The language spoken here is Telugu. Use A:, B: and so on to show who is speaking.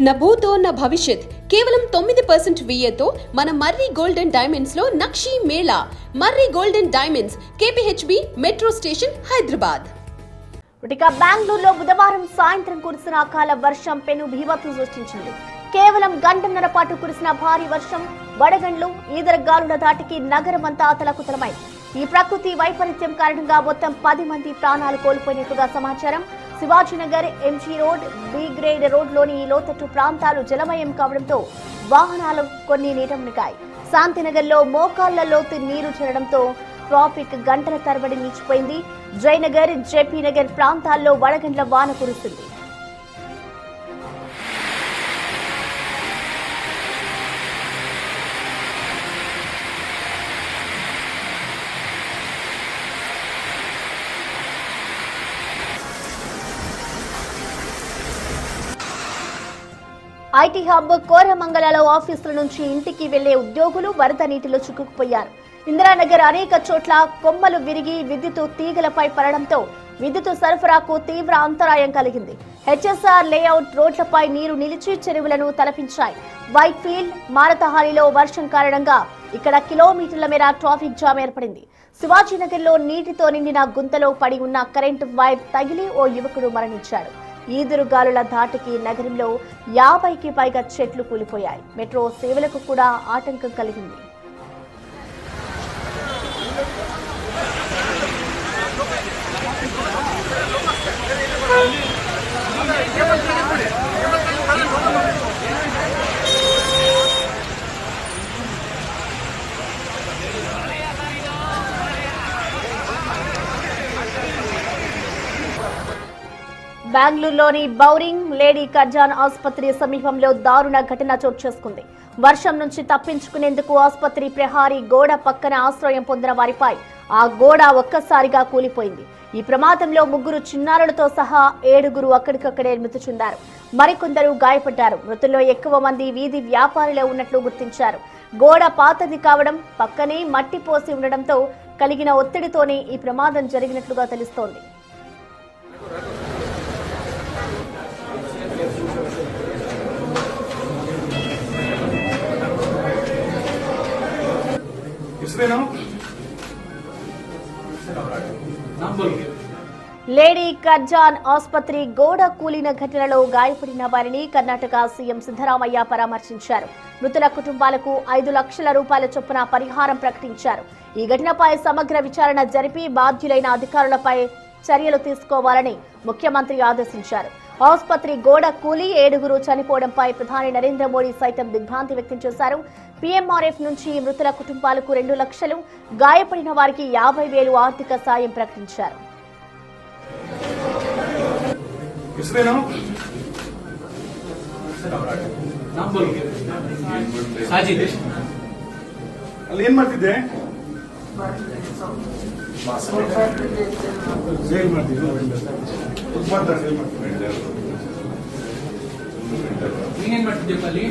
A: నభూతో న భవిష్యత్ కేవలం 9% VAతో మన మర్రి గోల్డెన్ డైమండ్స్ లో Nakshi mela. Marri golden diamonds, KPHB metro station, Hyderabad.
B: బెంగళూరులో బుధవారం సాయంత్రం కురిసిన అకాల వర్షం పెను భీభత్సం సృష్టించింది. కేవలం గంటన్నర పాటు కురిసిన భారీ వర్షం, వడగండ్లు, ఈదరగాలుల దాటికి నగరమంతా అతలకుతలమై. ఈ ప్రకృతి వైపరీత్యం కారణంగా మొత్తం 10 మంది ప్రాణాలు కోల్పోయినట్లుగా సమాచారం. Shivajinagar, MG road, B grade రోడ్లోని లోతట్టు ప్రాంతాలు జలమయం కావడంతో వాహనాలు కొన్ని నీట మునిగాయి. శాంతినగర్లో మోకాళ్ల లోతు నీరు చేరడంతో ట్రాఫిక్ గంటల తరబడి నిలిచిపోయింది. జయనగర్, JP నగర్ ప్రాంతాల్లో వడగండ్ల వాన కురుస్తుంది. IT హబ్ కోరమంగళలో ఆఫీసుల నుంచి ఇంటికి వెళ్లే ఉద్యోగులు వరద నీటిలో చిక్కుకుపోయారు. ఇందిరానగర్ అనేక చోట్ల కొమ్మలు విరిగి విద్యుత్ తీగలపై పడడంతో విద్యుత్ సరఫరాకు తీవ్ర అంతరాయం కలిగింది. HSR లేఅవుట్ రోడ్లపై నీరు నిలిచి చెరువులను తలపించాయి. వైట్ ఫీల్డ్, మారతహారిలో వర్షం కారణంగా ఇక్కడ కిలోమీటర్ల మేర ట్రాఫిక్ జామ్ ఏర్పడింది. శివాజీనగర్లో నీటితో నిండిన గుంతలో పడి ఉన్న కరెంటు వైర్ తగిలి ఓ యువకుడు మరణించాడు. ఈదురుగాలుల ధాటికి నగరంలో 50కి పైగా చెట్లు కూలిపోయాయి. మెట్రో సేవలకు కూడా ఆటంకం కలిగింది. బెంగళూరులోని బౌరింగ్ లేడీ కర్జాన్ ఆసుపత్రి సమీపంలో దారుణ ఘటన చోటు చేసుకుంది. వర్షం నుంచి తప్పించుకునేందుకు ఆసుపత్రి ప్రహారీ గోడ పక్కన ఆశ్రయం పొందిన వారిపై ఆ గోడ ఒక్కసారిగా కూలిపోయింది. ఈ ప్రమాదంలో 3 చిన్నారులతో సహా 7 అక్కడికక్కడే మృతి చెందారు. మరికొందరు గాయపడ్డారు. మృతుల్లో ఎక్కువ మంది వీధి వ్యాపారులే ఉన్నట్లు గుర్తించారు. గోడ పాతది కావడం, పక్కనే మట్టి పోసి ఉండడంతో కలిగిన ఒత్తిడితోనే ఈ ప్రమాదం జరిగినట్లుగా తెలుస్తోంది. లేడీ కర్జాన్ ఆసుపత్రి గోడ కూలిన ఘటనలో గాయపడిన వారిని కర్ణాటక సీఎం సిద్ధరామయ్య పరామర్శించారు. మృతుల కుటుంబాలకు 5 లక్షల రూపాయల చొప్పున పరిహారం ప్రకటించారు. ఈ ఘటనపై సమగ్ర విచారణ జరిపి బాధ్యులైన అధికారులపై చర్యలు తీసుకోవాలని ముఖ్యమంత్రి ఆదేశించారు. ఆసుపత్రి గోడ కూలి 7 చనిపోవడంపై ప్రధాని నరేంద్ర మోడీ సైతం దిగ్భ్రాంతి వ్యక్తం చేశారు. PMRF నుంచి మృతుల కుటుంబాలకు 2 లక్షలు, గాయపడిన వారికి 50,000 ఆర్థిక సాయం ప్రకటించారు.
C: ನೀನೇನ್ ಮಾಡ್ತಿದ್ದೆ ಅಲ್ಲಿ?